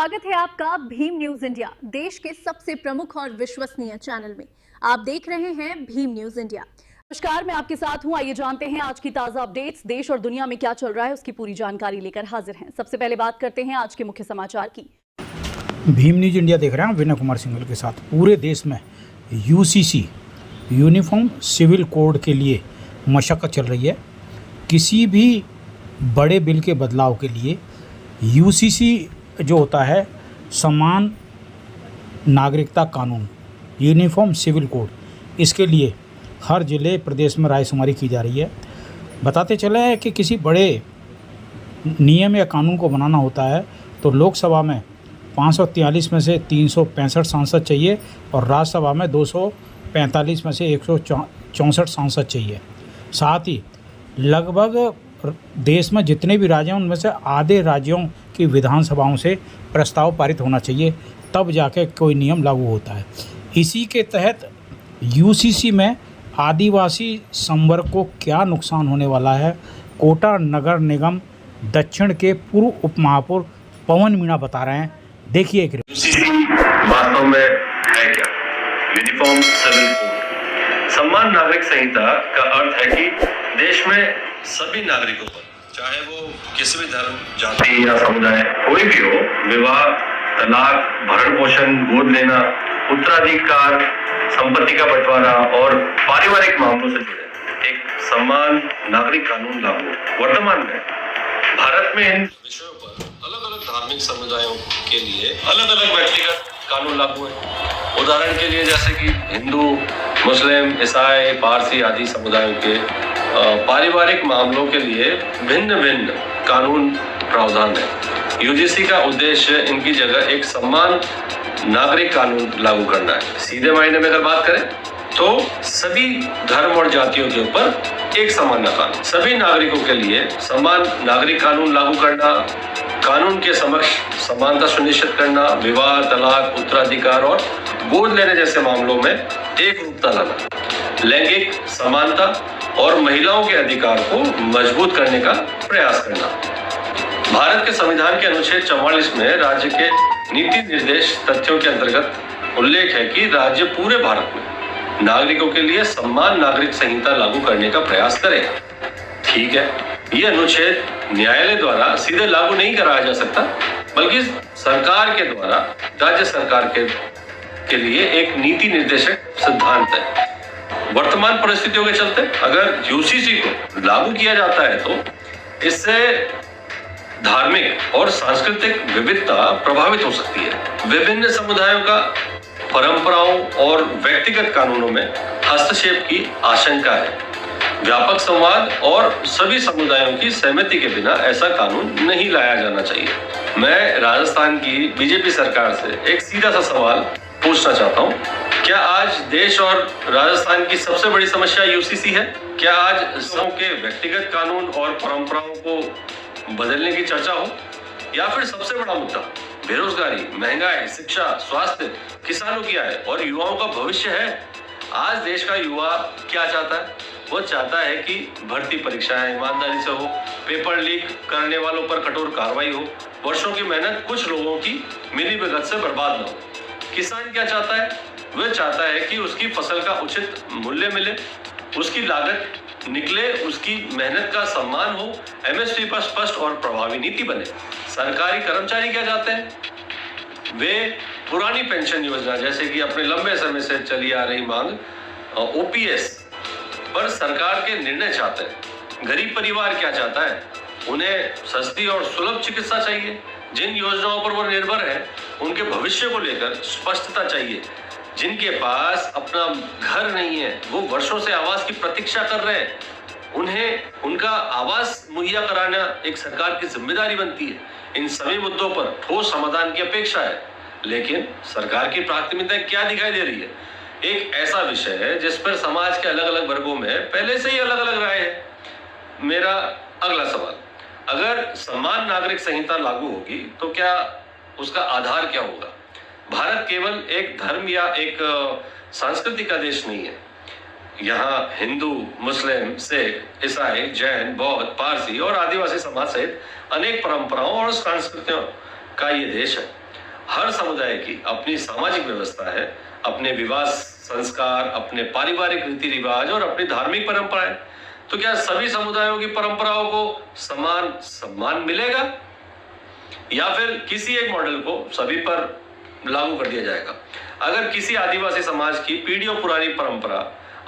स्वागत है आपका भीम न्यूज इंडिया, देश के सबसे प्रमुख और विश्वसनीय चैनल में। आप देख रहे हैं भीम न्यूज इंडिया। नमस्कार, मैं आपके साथ हूं। आइए जानते हैं आज की ताजा अपडेट्स। देश और दुनिया में क्या चल रहा है उसकी पूरी जानकारी लेकर हाजिर हैं। सबसे पहले बात करते हैं आज के मुख्य समाचार की। भीम न्यूज इंडिया देख रहे हैं विनय कुमार सिंघल के साथ। पूरे देश में यूसीसी यूनिफॉर्म सिविल कोड के लिए मशक्कत चल रही है। किसी भी बड़े बिल के बदलाव के लिए यूसीसी जो होता है समान नागरिकता कानून, यूनिफॉर्म सिविल कोड, इसके लिए हर जिले प्रदेश में रायशुमारी की जा रही है। बताते चले कि किसी बड़े नियम या कानून को बनाना होता है तो लोकसभा में 543 में से 365 सांसद चाहिए और राज्यसभा में 245 में से 164 सांसद चाहिए। साथ ही लगभग देश में जितने भी राज्य हैं उनमें से आधे राज्यों की विधानसभाओं से प्रस्ताव पारित होना चाहिए, तब जाके कोई नियम लागू होता है। इसी के तहत यूसीसी में आदिवासी संवर्ग को क्या नुकसान होने वाला है, कोटा नगर निगम दक्षिण के पूर्व उप महापौर पवन मीणा बता रहे हैं। देखिए एक यूसीसी वास्तव में है क्या? यूनिफॉर्म सिविल कोड समान नागरिक संहिता का अर्थ है कि देश में सभी नागरिकों पर, चाहे वो किसी भी धर्म, जाति या समुदाय कोई भी हो, विवाह, तलाक, भरण पोषण, गोद लेना, उत्तराधिकार, संपत्ति का बंटवारा और पारिवारिक मामलों से जुड़े एक समान नागरिक कानून लागू। वर्तमान में भारत में इन विषयों पर अलग अलग धार्मिक समुदायों के लिए अलग अलग व्यक्तिगत कानून लागू है। उदाहरण के लिए जैसे कि हिंदू, मुस्लिम, ईसाई, पारसी आदि समुदायों के पारिवारिक मामलों के लिए भिन्न भिन्न कानून प्रावधान है। यूजीसी का उद्देश्य इनकी जगह एक समान नागरिक कानून लागू करना है। सीधे मायने में अगर बात करें तो सभी धर्म और जातियों के ऊपर एक समान कानून, सभी नागरिकों के लिए समान नागरिक कानून लागू करना, कानून के समक्ष समानता सुनिश्चित करना, विवाह, तलाक, उत्तराधिकार और गोद लेने जैसे मामलों में एक रूपता लाना, लैंगिक समानता और महिलाओं के अधिकार को मजबूत करने का प्रयास करना। भारत के संविधान के अनुच्छेद 44 में राज्य के नीति निर्देश तथ्यों के अंतर्गत उल्लेख है कि राज्य पूरे भारत में नागरिकों के लिए समान नागरिक संहिता लागू करने का प्रयास करेगा। ठीक है, यह अनुच्छेद न्यायालय द्वारा सीधे लागू नहीं कराया जा सकता, बल्कि सरकार के द्वारा राज्य सरकार के लिए एक नीति निर्देशक सिद्धांत है। वर्तमान परिस्थितियों के चलते अगर यूसीसी को लागू किया जाता है तो इससे धार्मिक और सांस्कृतिक विविधता प्रभावित हो सकती है। विभिन्न समुदायों का परंपराओं और व्यक्तिगत कानूनों में हस्तक्षेप की आशंका है। व्यापक संवाद और सभी समुदायों की सहमति के बिना ऐसा कानून नहीं लाया जाना चाहिए। मैं राजस्थान की बीजेपी सरकार से एक सीधा सा सवाल पूछना चाहता हूँ, क्या आज देश और राजस्थान की सबसे बड़ी समस्या यूसीसी है? क्या आज सबों के व्यक्तिगत कानून और परंपराओं को बदलने की चर्चा हो, या फिर सबसे बड़ा मुद्दा बेरोजगारी, महंगाई, शिक्षा, स्वास्थ्य, किसानों की आय और युवाओं का भविष्य है? आज देश का युवा क्या चाहता है? वो चाहता है कि भर्ती परीक्षाएं ईमानदारी से हो, पेपर लीक करने वालों पर कठोर कार्रवाई हो, वर्षों की मेहनत कुछ लोगों की मिलीभगत से बर्बाद न हो। किसान क्या चाहता है? वह चाहता है कि उसकी फसल का उचित मूल्य मिले, उसकी लागत निकले, उसकी मेहनत का सम्मान हो, एमएसपी पर स्पष्ट और प्रभावी नीति बने। सरकारी कर्मचारी क्या चाहते हैं? वे पुरानी पेंशन योजना जैसे कि अपने लंबे समय से चली आ रही मांग ओपीएस पर सरकार के निर्णय चाहते हैं। गरीब परिवार क्या चाहता है? उन्हें सस्ती और सुलभ चिकित्सा चाहिए। जिन योजनाओं पर वो निर्भर है उनके भविष्य को लेकर स्पष्टता चाहिए। जिनके पास अपना घर नहीं है, वो वर्षों से आवास की प्रतीक्षा कर रहे हैं, उन्हें उनका आवास मुहैया कराना एक सरकार की जिम्मेदारी बनती है। इन सभी मुद्दों पर ठोस समाधान की अपेक्षा है, लेकिन सरकार की प्राथमिकता क्या दिखाई दे रही है? एक ऐसा विषय है जिस पर समाज के अलग अलग वर्गों में पहले से ही अलग अलग राय है। मेरा अगला सवाल, अगर समान नागरिक संहिता लागू होगी तो क्या उसका आधार क्या होगा? भारत केवल एक धर्म या एक संस्कृति का देश नहीं है। यहाँ हिंदू, मुस्लिम, सिख, ईसाई, जैन, बौद्ध, पारसी और आदिवासी समाज सहित अनेक परंपराओं और संस्कृतियों का ये देश है। हर समुदाय की अपनी सामाजिक व्यवस्था है, अपने विवाह संस्कार, अपने पारिवारिक रीति रिवाज और अपनी धार्मिक परंपराएं। तो क्या सभी समुदायों की परंपराओं को समान सम्मान मिलेगा या फिर किसी एक मॉडल को सभी पर लागू कर दिया जाएगा? अगर किसी आदिवासी समाज की पीढ़ियों पुरानी परंपरा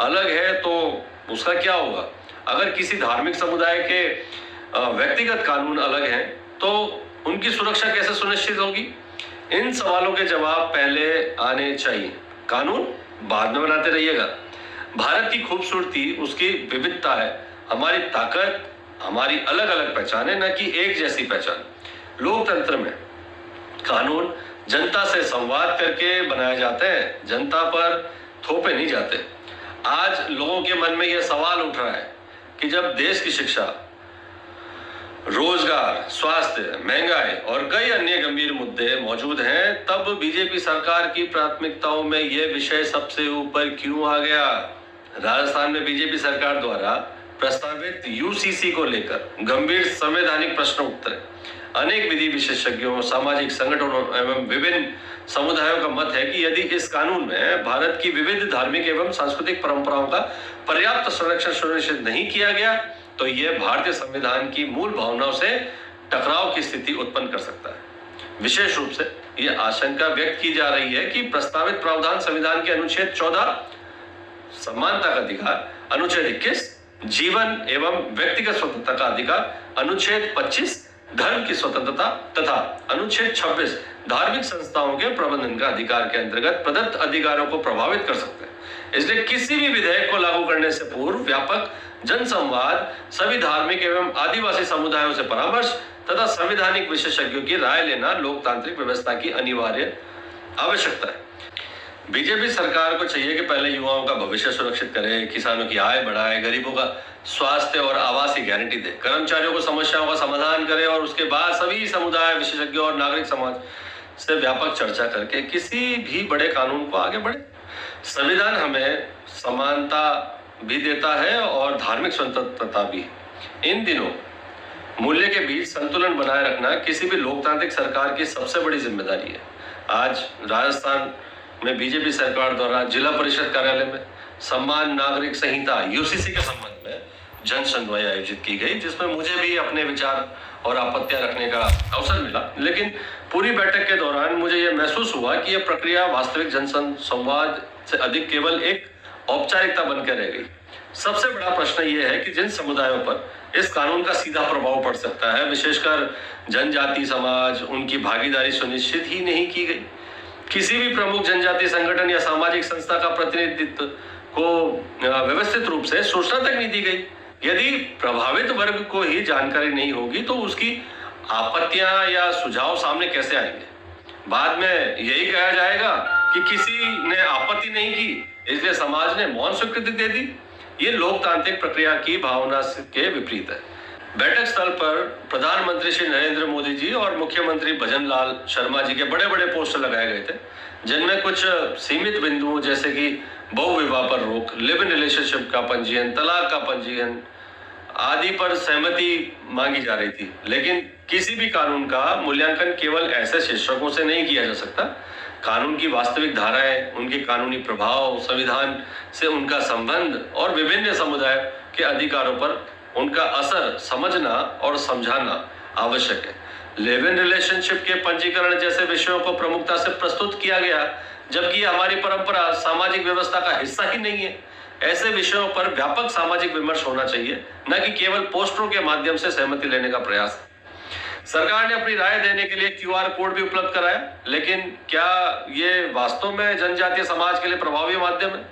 अलग है तो उसका क्या होगा? अगर किसी धार्मिक समुदाय के व्यक्तिगत कानून अलग हैं तो उनकी सुरक्षा कैसे सुनिश्चित होगी? इन सवालों के जवाब पहले आने चाहिए, कानून बाद में बनाते रहिएगा। भारत की खूबसूरती उसकी विविधता है, हमारी ताकत हमारी अलग अलग पहचान है, न कि एक जैसी पहचान। लोकतंत्र में कानून जनता से संवाद करके बनाए जाते हैं, जनता पर थोपे नहीं जाते। आज लोगों के मन में यह सवाल उठ रहा है कि जब देश की शिक्षा, रोजगार, स्वास्थ्य, महंगाई और कई अन्य गंभीर मुद्दे मौजूद हैं, तब बीजेपी सरकार की प्राथमिकताओं में यह विषय सबसे ऊपर क्यों आ गया? राजस्थान में बीजेपी सरकार द्वारा प्रस्तावित यूसीसी को लेकर गंभीर संवैधानिक प्रश्न उठते। अनेक विधि विशेषज्ञों, सामाजिक संगठनों एवं विभिन्न समुदायों का मत है कि यदि इस कानून में भारत की विविध धार्मिक एवं सांस्कृतिक परंपराओं का पर्याप्त संरक्षण सुनिश्चित नहीं किया गया तो यह भारतीय संविधान की मूल भावनाओं से टकराव की स्थिति उत्पन्न कर सकता है। विशेष रूप से यह आशंका व्यक्त की जा रही है कि प्रस्तावित प्रावधान संविधान के अनुच्छेद 14 समानता का अधिकार, अनुच्छेद 21 जीवन एवं व्यक्तिगत स्वतंत्रता का अधिकार, अनुच्छेद 25 धर्म की स्वतंत्रता तथा अनुच्छेद 26 धार्मिक संस्थाओं के प्रबंधन का अधिकार के अंतर्गत प्रदत्त अधिकारों को प्रभावित कर सकते हैं। इसलिए किसी भी विधेयक को लागू करने से पूर्व व्यापक जनसंवाद, सभी धार्मिक एवं आदिवासी समुदायों से परामर्श तथा संवैधानिक विशेषज्ञों की राय लेना लोकतांत्रिक व्यवस्था की अनिवार्य आवश्यकता है। बीजेपी सरकार को चाहिए कि पहले युवाओं का भविष्य सुरक्षित करे, किसानों की आय बढ़ाए, गरीबों का स्वास्थ्य और आवास की गारंटी दे, कर्मचारियों को समस्याओं का समाधान करे और उसके बाद सभी समुदाय, विशेषज्ञों और नागरिक समाज से व्यापक चर्चा करके किसी भी बड़े कानून को आगे बढ़े। संविधान हमें समानता भी देता है और धार्मिक स्वतंत्रता भी। इन दिनों मूल्य के बीच संतुलन बनाए रखना किसी भी लोकतांत्रिक सरकार की सबसे बड़ी जिम्मेदारी है। आज राजस्थान में बीजेपी सरकार द्वारा जिला परिषद कार्यालय में सम्मान नागरिक संहिता यूसीसी के संबंध में जन सुनवाई आयोजित की गई, जिसमें मुझे भी अपने विचार और आपत्तियां रखने का अवसर मिला। लेकिन पूरी बैठक के दौरान मुझे यह महसूस हुआ कि यह प्रक्रिया वास्तविक जन संवाद से अधिक केवल एक औपचारिकता बनकर रह गई। सबसे बड़ा प्रश्न यह है कि जिन समुदायों पर इस कानून का सीधा प्रभाव पड़ सकता है, विशेषकर जनजाति समाज, उनकी भागीदारी सुनिश्चित ही नहीं की गई। किसी भी प्रमुख जनजातीय संगठन या सामाजिक संस्था का प्रतिनिधित्व को व्यवस्थित रूप से सूचना तक नहीं दी गई। यदि प्रभावित वर्ग को ही जानकारी नहीं होगी तो उसकी आपत्तियां या सुझाव सामने कैसे आएंगे? बाद में यही कहा जाएगा कि किसी ने आपत्ति नहीं की, इसलिए समाज ने मौन स्वीकृति दे दी। ये लोकतांत्रिक प्रक्रिया की भावना के विपरीत है। बैठक स्थल पर प्रधानमंत्री श्री नरेंद्र मोदी जी और मुख्यमंत्री भजन लाल शर्मा जी के बड़े बड़े पोस्टर लगाए गए थे, जिनमें कुछ सीमित बिंदुओं जैसे कि बहुविवाह पर रोक, लिव इन रिलेशनशिप का पंजीयन, तलाक का पंजीयन आदि पर सहमति मांगी जा रही थी। लेकिन किसी भी कानून का मूल्यांकन केवल ऐसे शीर्षकों से नहीं किया जा सकता। कानून की वास्तविक धाराएं, उनके कानूनी प्रभाव, संविधान से उनका संबंध और विभिन्न समुदाय के अधिकारों पर उनका असर समझना और समझाना आवश्यक है। लिव इन रिलेशनशिप के पंजीकरण जैसे विषयों को प्रमुखता से प्रस्तुत किया गया, जबकि हमारी परंपरा, सामाजिक व्यवस्था का हिस्सा ही नहीं है। ऐसे विषयों पर व्यापक सामाजिक विमर्श होना चाहिए, न कि केवल पोस्टरों के माध्यम से सहमति लेने का प्रयास। सरकार ने अपनी राय देने के लिए QR कोड भी उपलब्ध कराया, लेकिन क्या ये वास्तव में जनजातीय समाज के लिए प्रभावी माध्यम है?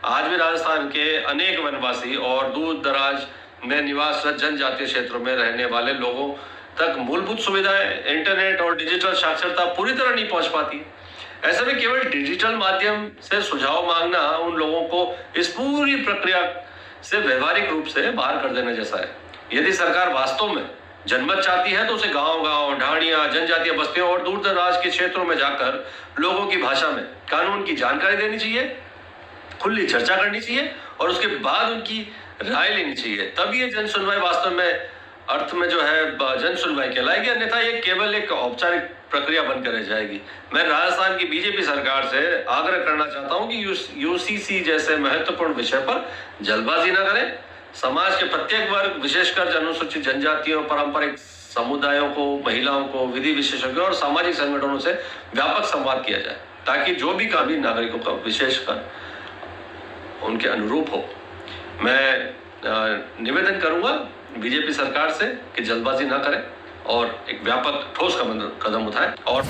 आज भी राजस्थान के अनेक वनवासी और दूर दराज में निवासरत जनजातीय क्षेत्रों में रहने वाले लोगों तक मूलभूत सुविधाएं, इंटरनेट और डिजिटल साक्षरता पूरी तरह नहीं पहुंच पाती। ऐसे में केवल डिजिटल माध्यम से सुझाव मांगना उन लोगों को इस पूरी प्रक्रिया से व्यवहारिक रूप से बाहर कर देने जैसा है। यदि सरकार वास्तव में जनमत चाहती है तो उसे गांव-गांव, ढाणियां, जनजातीय बस्तियों और दूर दराज के क्षेत्रों में जाकर लोगों की भाषा में कानून की जानकारी देनी चाहिए, खुली चर्चा करनी चाहिए और उसके बाद उनकी राय लेनी चाहिए। तब ये जन सुनवाई वास्तव में अर्थ में जो है जन सुनवाई कहलाएगी। अन्यथा ये केवल एक औपचारिक प्रक्रिया बनकर रह जाएगी। मैं राजस्थान की बीजेपी सरकार से आग्रह करना चाहता हूं कि यूसीसी जैसे महत्वपूर्ण विषय पर जल्दबाजी न करें। समाज के प्रत्येक वर्ग, विशेषकर अनुसूचित जनजातियों, पारंपरिक समुदायों को, महिलाओं को, विधि विशेषज्ञों और सामाजिक संगठनों से व्यापक संवाद किया जाए, ताकि जो भी कानूनी नागरिकों का विशेषकर उनके अनुरूप हो। मैं निवेदन करूंगा बीजेपी सरकार से कि जल्दबाजी ना करें और एक व्यापक ठोस कदम उठाएं। और